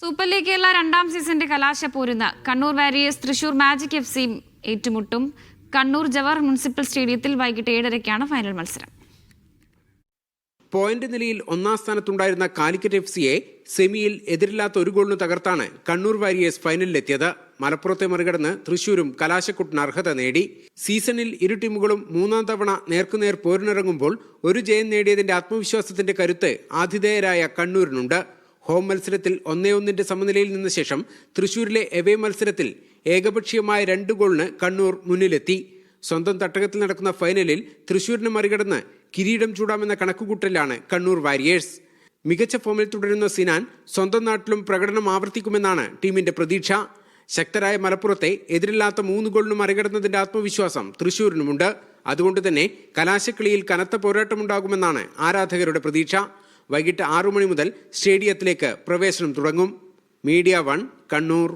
Super league Kerala രണ്ടാം സീസണിന്റെ കലാശപ്പോരുന്ന Kannur warriors Thrissur magic FC ഏറ്റുമുട്ടും. കണ്ണൂർ ജവഹർ മുനിസിപ്പൽ സ്റ്റേഡിയത്തിൽ വൈകിട്ട് 7:30-ക്കാണ് ഫൈനൽ മത്സരം. പോയിന്റ് നിലയിൽ ഒന്നാം സ്ഥാനത്തുണ്ടായിരുന്ന കാലിക്കറ്റ് FCയെ സെമിയിൽ എതിരില്ലാത്ത ഒരു ഗോളിന് തകർത്താണ് കണ്ണൂർ വാരിയേഴ്സ് ഫൈനലിലെത്തിയത്. മലപ്പുറത്തെ മറികടന്ന് തൃശൂരും കലാശക്കൊട്ടിന് അർഹത നേടി. സീസണിൽ ഇരു ടീമുകളും മൂന്നാം തവണ നേർക്കുനേർ പോരിനിറങ്ങുമ്പോൾ ഒരു ജയം നേടിയതിന്റെ ആത്മവിശ്വാസത്തിന്റെ കരുത്ത് ആതിഥേയരായ കണ്ണൂരിനുണ്ട്. ഹോം മത്സരത്തിൽ 1-1 സമനിലയിൽ നിന്ന ശേഷം തൃശൂരിലെ എവേ മത്സരത്തിൽ ഏകപക്ഷീയമായ 2 ഗോളിന് കണ്ണൂർ മുന്നിലെത്തി. സ്വന്തം തട്ടകത്തിൽ നടക്കുന്ന ഫൈനലിൽ തൃശൂരിനെ മറികടന്ന് കിരീടം ചൂടാമെന്ന കണക്കുകൂട്ടലാണ് കണ്ണൂർ വാരിയേഴ്സ്. മികച്ച ഫോമിൽ തുടരുന്ന സിനാൻ സ്വന്തം നാട്ടിലും പ്രകടനം ആവർത്തിക്കുമെന്നാണ് ടീമിന്റെ പ്രതീക്ഷ. ശക്തരായ മലപ്പുറത്തെ എതിരില്ലാത്ത 3 ഗോളിന് മറികടന്നതിന്റെ ആത്മവിശ്വാസം തൃശൂരിനുമുണ്ട്. അതുകൊണ്ട് തന്നെ കലാശക്കളിയിൽ കനത്ത പോരാട്ടമുണ്ടാകുമെന്നാണ് ആരാധകരുടെ പ്രതീക്ഷ. വൈകിട്ട് 6 മണി മുതൽ സ്റ്റേഡിയത്തിലേക്ക് പ്രവേശനം തുടങ്ങും. മീഡിയ 1 കണ്ണൂർ.